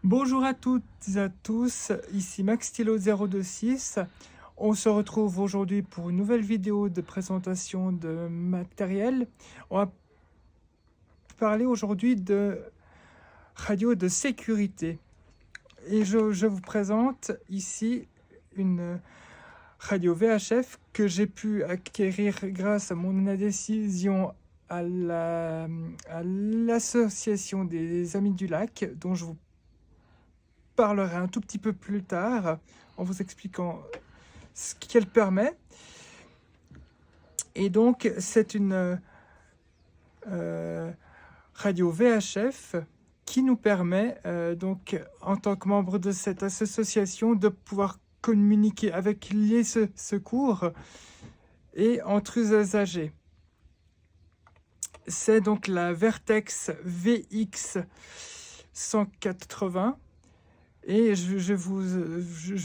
Bonjour à toutes et à tous, ici Max Stylo 026. On se retrouve aujourd'hui pour une nouvelle vidéo de présentation de matériel. On va parler aujourd'hui de radio de sécurité. Et je vous présente ici une radio VHF que j'ai pu acquérir grâce à mon adhésion à l'association des Amis du Lac, dont je vous parlerai un tout petit peu plus tard en vous expliquant ce qu'elle permet. Et donc, c'est une radio VHF qui nous permet, donc, en tant que membre de cette association, de pouvoir communiquer avec les secours et entre usagers. C'est donc la Vertex VX 180 et je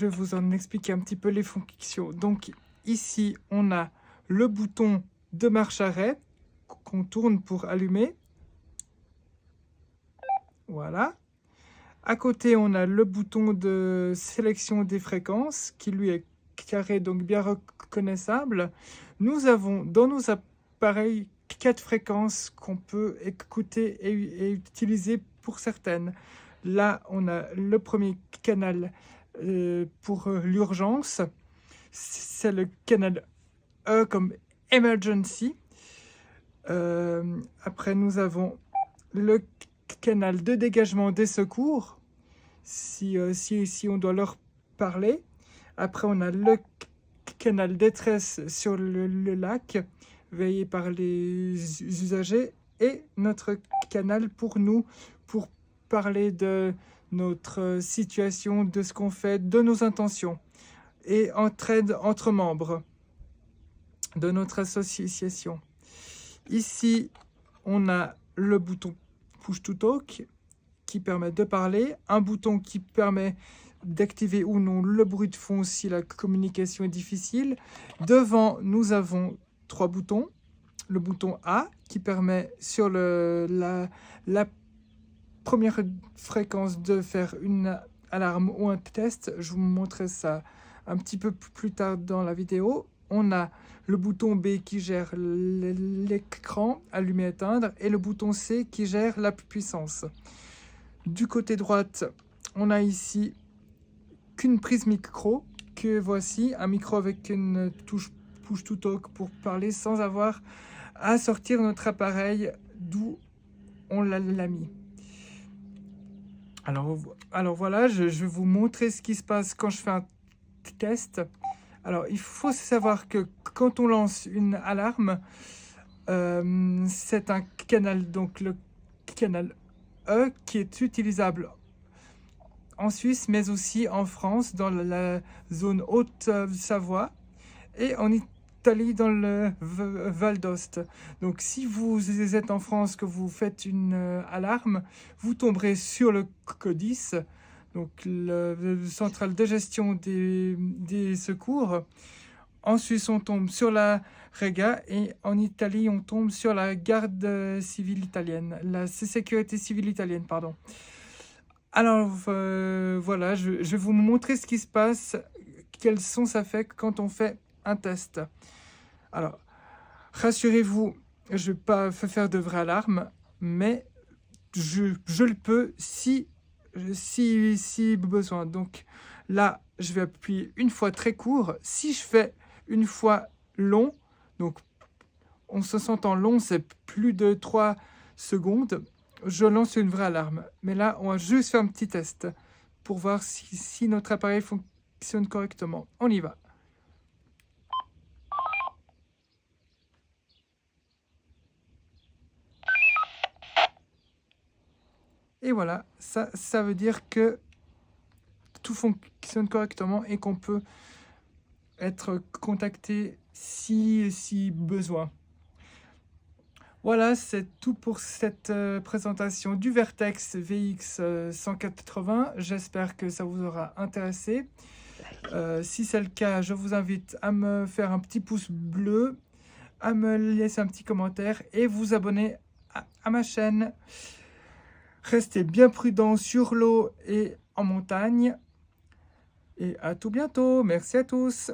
vous en explique un petit peu les fonctions. Donc ici, on a le bouton de marche arrêt qu'on tourne pour allumer. Voilà. À côté, on a le bouton de sélection des fréquences qui lui est carré, donc bien reconnaissable. Nous avons dans nos appareils 4 fréquences qu'on peut écouter et utiliser pour certaines. Là, on a le premier canal pour l'urgence. C'est le canal E comme Emergency. Après, nous avons le canal de dégagement des secours, si on doit leur parler. Après, on a le canal détresse sur le lac, veillé par les usagers, et notre canal pour nous, pour parler de notre situation, de ce qu'on fait, de nos intentions, et entraide entre membres de notre association. Ici, on a le bouton Push to Talk qui permet de parler, un bouton qui permet d'activer ou non le bruit de fond si la communication est difficile. Devant, nous avons 3 boutons. Le bouton A qui permet sur la première fréquence de faire une alarme ou un test. Je vous montrerai ça un petit peu plus tard dans la vidéo. On a le bouton B qui gère l'écran, allumer, éteindre, et le bouton C qui gère la puissance. Du côté droite, on a ici qu'une prise micro, que voici, un micro avec une touche push to talk pour parler sans avoir à sortir notre appareil d'où on l'a mis. Alors voilà, je vais vous montrer ce qui se passe quand je fais un test. Alors, il faut savoir que quand on lance une alarme, c'est un canal, donc le canal E, qui est utilisable en Suisse, mais aussi en France, dans la zone Haute-Savoie, et en Italie, dans le Val d'Ost. Donc, si vous êtes en France, que vous faites une alarme, vous tomberez sur le CODIS, donc le centrale de gestion des secours. En Suisse, on tombe sur la Rega, et en Italie, on tombe sur la garde civile italienne, la sécurité civile italienne, pardon. Alors voilà, je vais vous montrer ce qui se passe, quel son ça fait quand on fait un test. Alors, rassurez-vous, je ne vais pas faire de vraie alarme, mais je le peux si besoin. Donc là, je vais appuyer une fois très court. Si je fais une fois long, donc on se sentant long, c'est plus de 3 secondes, je lance une vraie alarme. Mais là, on va juste faire un petit test pour voir si notre appareil fonctionne correctement. On y va. Et voilà, ça veut dire que tout fonctionne correctement et qu'on peut être contacté si besoin. Voilà, c'est tout pour cette présentation du Vertex VX 180. J'espère que ça vous aura intéressé. Si c'est le cas, je vous invite à me faire un petit pouce bleu, à me laisser un petit commentaire et vous abonner à ma chaîne. Restez bien prudents sur l'eau et en montagne. Et à tout bientôt. Merci à tous.